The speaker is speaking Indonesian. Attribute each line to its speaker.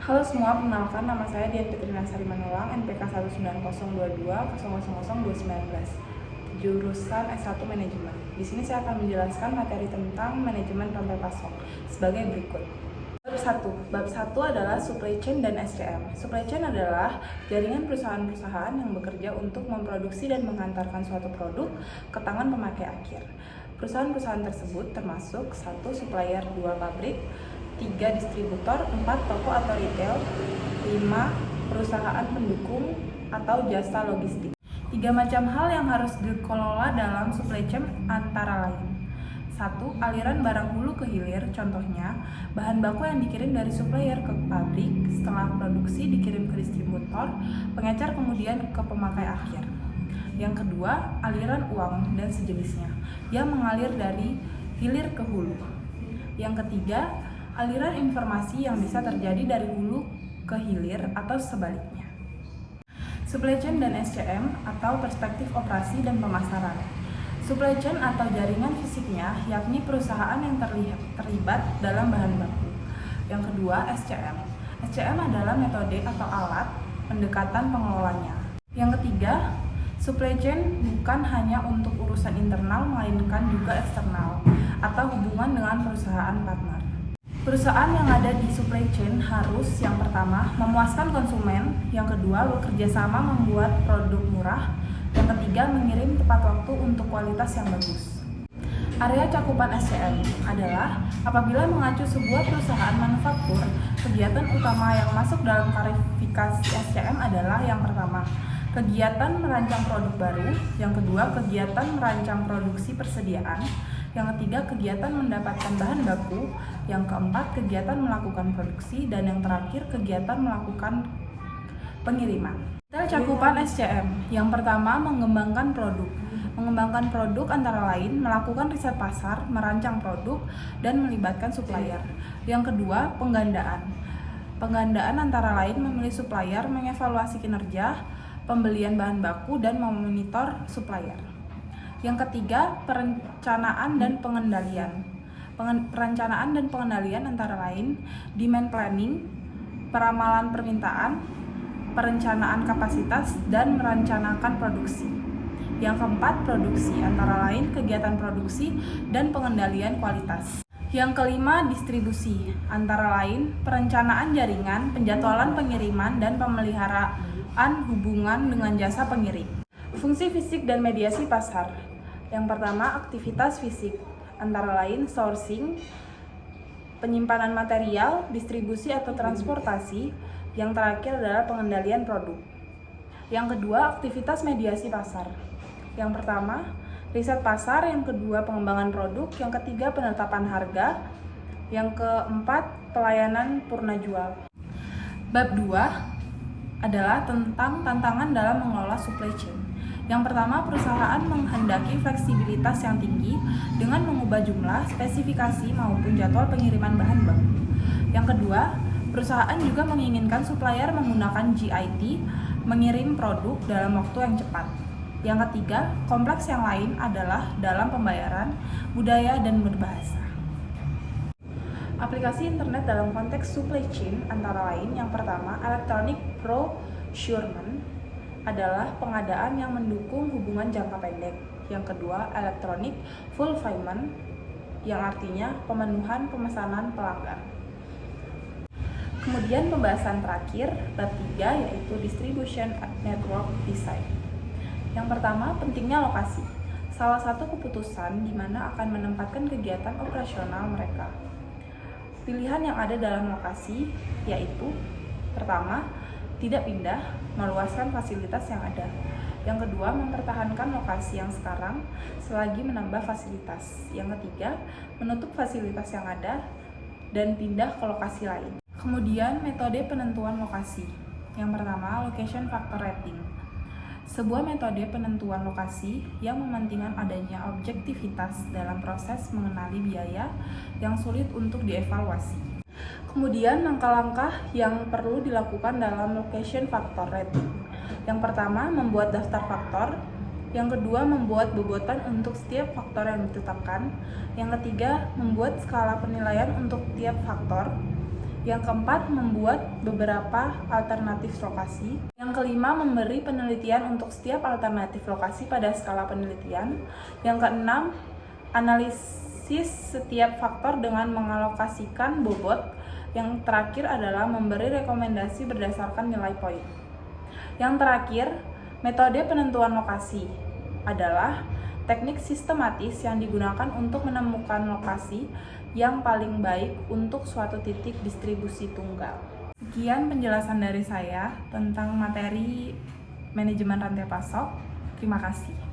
Speaker 1: Halo semua, perkenalkan nama saya Dian Fitri Nasari Manulang, NPK 19022 jurusan S1 Manajemen. Di sini saya akan menjelaskan materi tentang manajemen rantai pasok sebagai berikut. Bab 1 adalah supply chain dan SCM. Supply chain adalah jaringan perusahaan-perusahaan yang bekerja untuk memproduksi dan mengantarkan suatu produk ke tangan pemakai akhir. Perusahaan-perusahaan tersebut termasuk 1. Supplier, 2. Pabrik, 3. Distributor, 4. Toko atau retail, 5. Perusahaan pendukung atau jasa logistik. 3 macam hal yang harus dikelola dalam supply chain antara lain. 1. Aliran barang hulu ke hilir, contohnya bahan baku yang dikirim dari supplier ke pabrik, setelah produksi dikirim ke distributor, pengecer kemudian ke pemakai akhir. Yang kedua, aliran uang dan sejenisnya yang mengalir dari hilir ke hulu. Yang ketiga, aliran informasi yang bisa terjadi dari hulu ke hilir atau sebaliknya. Supply chain dan SCM atau perspektif operasi dan pemasaran. Supply chain atau jaringan fisiknya yakni perusahaan yang terlibat dalam bahan baku. Yang kedua, SCM. SCM adalah metode atau alat pendekatan pengelolanya. Yang ketiga, supply chain bukan hanya untuk urusan internal melainkan juga eksternal atau hubungan dengan perusahaan partner. Perusahaan yang ada di supply chain harus yang pertama memuaskan konsumen, yang kedua bekerja sama membuat produk murah, yang ketiga mengirim tepat waktu untuk kualitas yang bagus. Area cakupan SCM adalah apabila mengacu sebuah perusahaan manufaktur, kegiatan utama yang masuk dalam klasifikasi SCM adalah yang pertama, kegiatan merancang produk baru, yang kedua kegiatan merancang produksi persediaan, yang ketiga kegiatan mendapatkan bahan baku, yang keempat kegiatan melakukan produksi, dan yang terakhir kegiatan melakukan pengiriman. Cakupan SCM. Yang pertama, mengembangkan produk. Mengembangkan produk antara lain melakukan riset pasar, merancang produk, dan melibatkan supplier. Yang kedua, penggandaan. Penggandaan antara lain memilih supplier, mengevaluasi kinerja, pembelian bahan baku, dan memonitor supplier. Yang ketiga, perencanaan dan pengendalian. Perencanaan dan pengendalian antara lain demand planning, peramalan permintaan, perencanaan kapasitas, dan merencanakan produksi. Yang keempat, produksi, antara lain kegiatan produksi dan pengendalian kualitas. Yang kelima, distribusi, antara lain perencanaan jaringan, penjadwalan pengiriman, dan pemeliharaan hubungan dengan jasa pengirim. Fungsi fisik dan mediasi pasar. Yang pertama, aktivitas fisik, antara lain sourcing, penyimpanan material, distribusi atau transportasi. Yang terakhir adalah pengendalian produk. Yang kedua, aktivitas mediasi pasar. Yang pertama, riset pasar, yang kedua, pengembangan produk, yang ketiga, penetapan harga, yang keempat, pelayanan purna jual. Bab 2 adalah tentang tantangan dalam mengelola supply chain. Yang pertama, perusahaan menghendaki fleksibilitas yang tinggi dengan mengubah jumlah, spesifikasi, maupun jadwal pengiriman bahan baku. Yang kedua, perusahaan juga menginginkan supplier menggunakan GIT, mengirim produk dalam waktu yang cepat. Yang ketiga, kompleks yang lain adalah dalam pembayaran, budaya, dan berbahasa. Aplikasi internet dalam konteks supply chain antara lain yang pertama, electronic procurement adalah pengadaan yang mendukung hubungan jangka pendek. Yang kedua, electronic fulfillment yang artinya pemenuhan pemesanan pelanggan. Kemudian pembahasan terakhir, bab 3, yaitu distribution network design. Yang pertama, pentingnya lokasi. Salah satu keputusan di mana akan menempatkan kegiatan operasional mereka. Pilihan yang ada dalam lokasi yaitu pertama, tidak pindah, meluaskan fasilitas yang ada. Yang kedua, mempertahankan lokasi yang sekarang selagi menambah fasilitas. Yang ketiga, menutup fasilitas yang ada dan pindah ke lokasi lain. Kemudian, metode penentuan lokasi. Yang pertama, location factor rating. Sebuah metode penentuan lokasi yang mementingkan adanya objektivitas dalam proses mengenali biaya yang sulit untuk dievaluasi. Kemudian, langkah-langkah yang perlu dilakukan dalam location factor rating. Yang pertama, membuat daftar faktor. Yang kedua, membuat bobotan untuk setiap faktor yang ditetapkan. Yang ketiga, membuat skala penilaian untuk tiap faktor. Yang keempat, membuat beberapa alternatif lokasi. Yang kelima, memberi penelitian untuk setiap alternatif lokasi pada skala penelitian. Yang keenam, analisis setiap faktor dengan mengalokasikan bobot. Yang terakhir adalah memberi rekomendasi berdasarkan nilai poin. Yang terakhir, metode penentuan lokasi adalah teknik sistematis yang digunakan untuk menemukan lokasi yang paling baik untuk suatu titik distribusi tunggal. Sekian penjelasan dari saya tentang materi manajemen rantai pasok. Terima kasih.